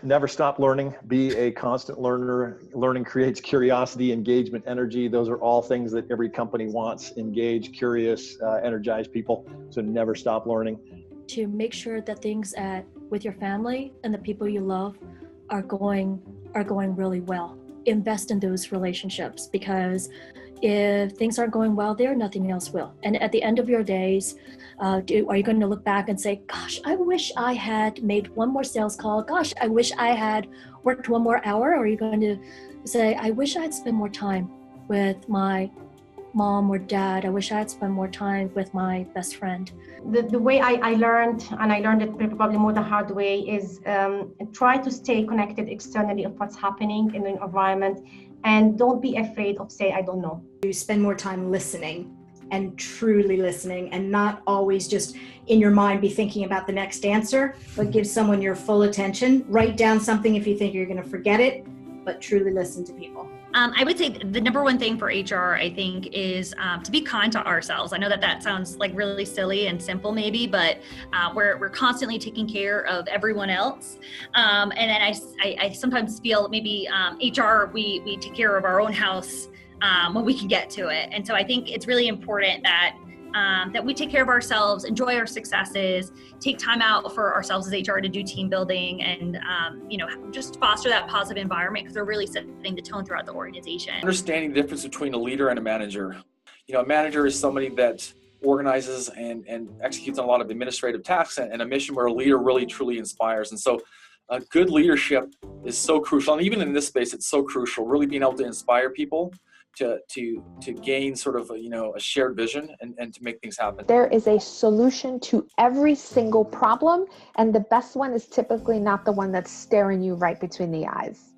Never stop learning. Be a constant learner. Learning creates curiosity, engagement, energy. Those are all things that every company wants. Engage, curious, energize people. So never stop learning. To make sure that things with your family and the people you love are going really well. Invest in those relationships, because if things aren't going well there, nothing else will. And at the end of your days, are you going to look back and say, gosh, I wish I had made one more sales call. Gosh, I wish I had worked one more hour. Or are you going to say, I wish I had spent more time with my mom or dad. I wish I had spent more time with my best friend. The way I learned, and I learned it probably more the hard way, is try to stay connected externally of what's happening in the environment, and don't be afraid of say, I don't know. You spend more time listening and truly listening, and not always just in your mind be thinking about the next answer, but give someone your full attention. Write down something if you think you're going to forget it, but truly listen to people. I would say the number one thing for HR, I think, is to be kind to ourselves. I know that sounds like really silly and simple maybe, but we're constantly taking care of everyone else. And then I sometimes feel maybe HR, we take care of our own house when we can get to it. And so I think it's really important that we take care of ourselves, enjoy our successes, take time out for ourselves as HR to do team building, and just foster that positive environment, because they're really setting the tone throughout the organization. Understanding the difference between a leader and a manager. A manager is somebody that organizes and executes on a lot of administrative tasks, and a mission where a leader really truly inspires. And so good leadership is so crucial. And even in this space, it's so crucial, really being able to inspire people to gain sort of a shared vision and to make things happen. There is a solution to every single problem, and the best one is typically not the one that's staring you right between the eyes.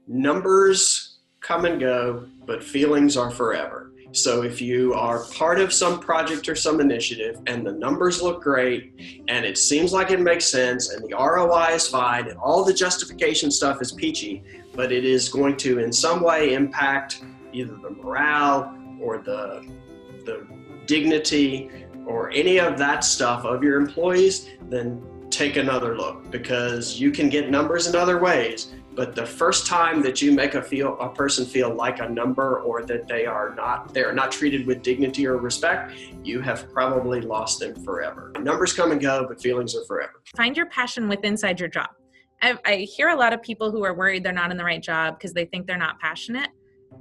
Numbers come and go, but feelings are forever. So if you are part of some project or some initiative and the numbers look great and it seems like it makes sense and the ROI is fine and all the justification stuff is peachy, but it is going to in some way impact either the morale or the dignity or any of that stuff of your employees, then take another look, because you can get numbers in other ways. But the first time that you make a person feel like a number, or that they are not treated with dignity or respect, you have probably lost them forever. Numbers come and go, but feelings are forever. Find your passion inside your job. I hear a lot of people who are worried they're not in the right job because they think they're not passionate.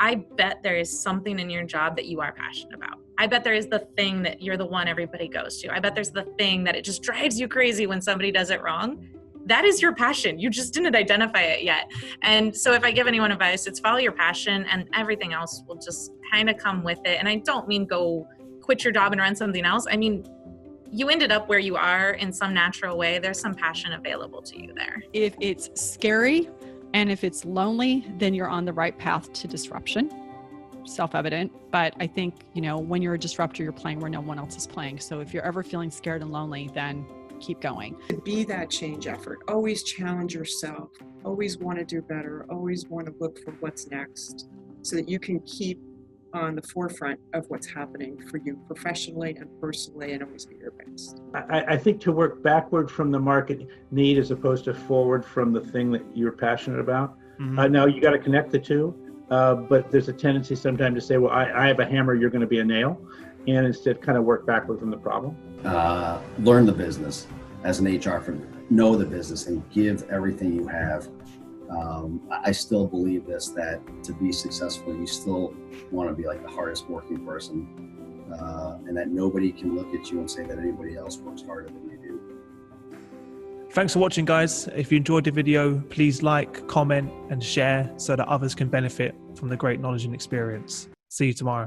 I bet there is something in your job that you are passionate about. I bet there is the thing that you're the one everybody goes to. I bet there's the thing that it just drives you crazy when somebody does it wrong. That is your passion. You just didn't identify it yet. And so if I give anyone advice, it's follow your passion, and everything else will just kind of come with it. And I don't mean go quit your job and run something else. I mean, you ended up where you are in some natural way. There's some passion available to you there. If it's scary, and if it's lonely, then you're on the right path to disruption. Self-evident. But I think, when you're a disruptor, you're playing where no one else is playing. So if you're ever feeling scared and lonely, then keep going. Be that change effort. Always challenge yourself. Always want to do better. Always want to look for what's next, so that you can keep on the forefront of what's happening for you professionally and personally, and always be your best. I think to work backward from the market need as opposed to forward from the thing that you're passionate about. Mm-hmm. Now you got to connect the two, but there's a tendency sometimes to say, well, I have a hammer, you're going to be a nail, and instead kind of work backward from the problem. Learn the business as an HR firm, know the business and give everything you have. I still believe this, that to be successful, you still want to be like the hardest working person, and that nobody can look at you and say that anybody else works harder than you do. Thanks for watching, guys. If you enjoyed the video, please like, comment, and share so that others can benefit from the great knowledge and experience. See you tomorrow.